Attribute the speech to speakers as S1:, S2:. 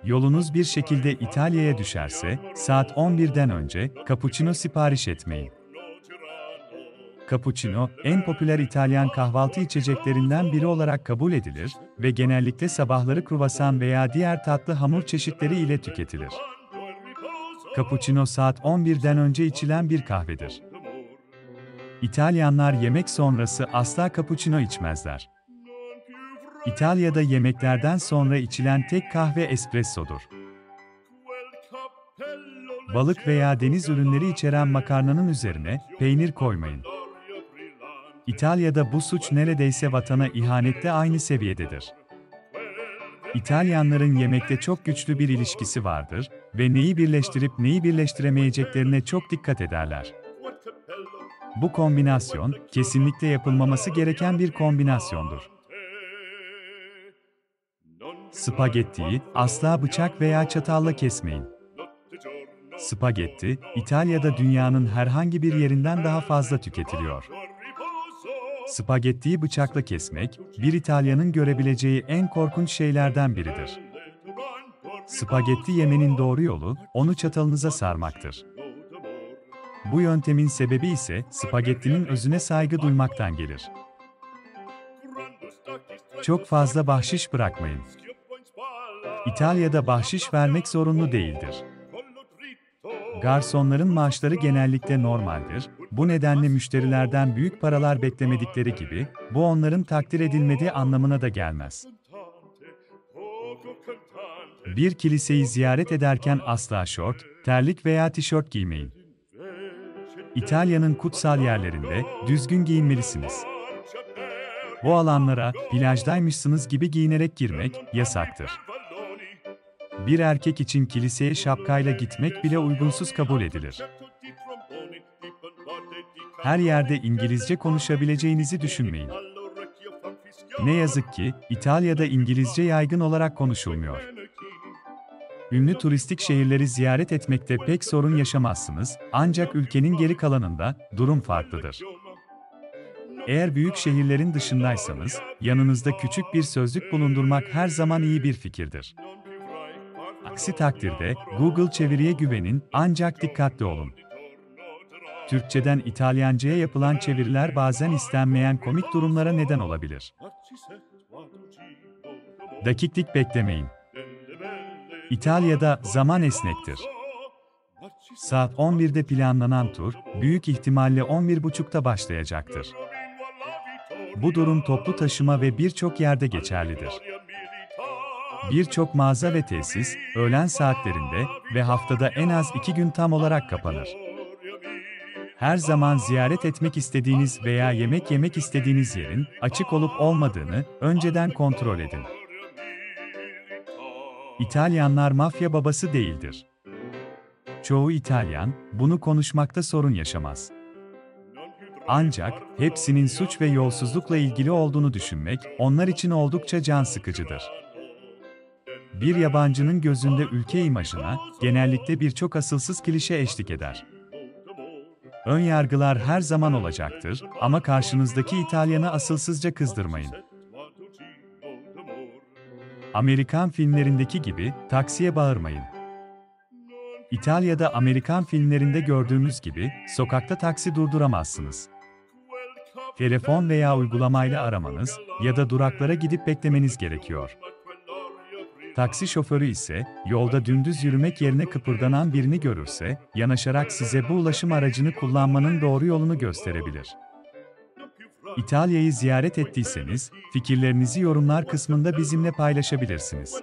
S1: Yolunuz bir şekilde İtalya'ya düşerse, saat 11'den önce cappuccino sipariş etmeyin. Cappuccino, en popüler İtalyan kahvaltı içeceklerinden biri olarak kabul edilir ve genellikle sabahları kruvasan veya diğer tatlı hamur çeşitleri ile tüketilir. Cappuccino saat 11'den önce içilen bir kahvedir. İtalyanlar yemek sonrası asla cappuccino içmezler. İtalya'da yemeklerden sonra içilen tek kahve espressodur. Balık veya deniz ürünleri içeren makarnanın üzerine peynir koymayın. İtalya'da bu suç neredeyse vatana ihanetle aynı seviyededir. İtalyanların yemekte çok güçlü bir ilişkisi vardır ve neyi birleştirip neyi birleştiremeyeceklerine çok dikkat ederler. Bu kombinasyon, kesinlikle yapılmaması gereken bir kombinasyondur. Spagettiyi asla bıçak veya çatalla kesmeyin. Spagetti, İtalya'da dünyanın herhangi bir yerinden daha fazla tüketiliyor. Spagettiyi bıçakla kesmek, bir İtalyanın görebileceği en korkunç şeylerden biridir. Spagetti yemenin doğru yolu, onu çatalınıza sarmaktır. Bu yöntemin sebebi ise spagettinin özüne saygı duymaktan gelir. Çok fazla bahşiş bırakmayın. İtalya'da bahşiş vermek zorunlu değildir. Garsonların maaşları genellikle normaldir, bu nedenle müşterilerden büyük paralar beklemedikleri gibi, bu onların takdir edilmediği anlamına da gelmez. Bir kiliseyi ziyaret ederken asla şort, terlik veya tişört giymeyin. İtalya'nın kutsal yerlerinde düzgün giyinmelisiniz. Bu alanlara plajdaymışsınız gibi giyinerek girmek yasaktır. Bir erkek için kiliseye şapkayla gitmek bile uygunsuz kabul edilir. Her yerde İngilizce konuşabileceğinizi düşünmeyin. Ne yazık ki, İtalya'da İngilizce yaygın olarak konuşulmuyor. Ünlü turistik şehirleri ziyaret etmekte pek sorun yaşamazsınız, ancak ülkenin geri kalanında durum farklıdır. Eğer büyük şehirlerin dışındaysanız, yanınızda küçük bir sözlük bulundurmak her zaman iyi bir fikirdir. Aksi takdirde, Google çeviriye güvenin, ancak dikkatli olun. Türkçeden İtalyanca'ya yapılan çeviriler bazen istenmeyen komik durumlara neden olabilir. Dakiklik beklemeyin. İtalya'da zaman esnektir. Saat 11'de planlanan tur, büyük ihtimalle 11.30'da başlayacaktır. Bu durum toplu taşıma ve birçok yerde geçerlidir. Birçok mağaza ve tesis, öğlen saatlerinde ve haftada en az 2 gün tam olarak kapanır. Her zaman ziyaret etmek istediğiniz veya yemek yemek istediğiniz yerin açık olup olmadığını önceden kontrol edin. İtalyanlar mafya babası değildir. Çoğu İtalyan, bunu konuşmakta sorun yaşamaz. Ancak, hepsinin suç ve yolsuzlukla ilgili olduğunu düşünmek, onlar için oldukça can sıkıcıdır. Bir yabancının gözünde ülke imajına, genellikle birçok asılsız klişe eşlik eder. Ön yargılar her zaman olacaktır ama karşınızdaki İtalyanı asılsızca kızdırmayın. Amerikan filmlerindeki gibi, taksiye bağırmayın. İtalya'da Amerikan filmlerinde gördüğümüz gibi, sokakta taksi durduramazsınız. Telefon veya uygulamayla aramanız ya da duraklara gidip beklemeniz gerekiyor. Taksi şoförü ise, yolda dümdüz yürümek yerine kıpırdanan birini görürse, yanaşarak size bu ulaşım aracını kullanmanın doğru yolunu gösterebilir. İtalya'yı ziyaret ettiyseniz, fikirlerinizi yorumlar kısmında bizimle paylaşabilirsiniz.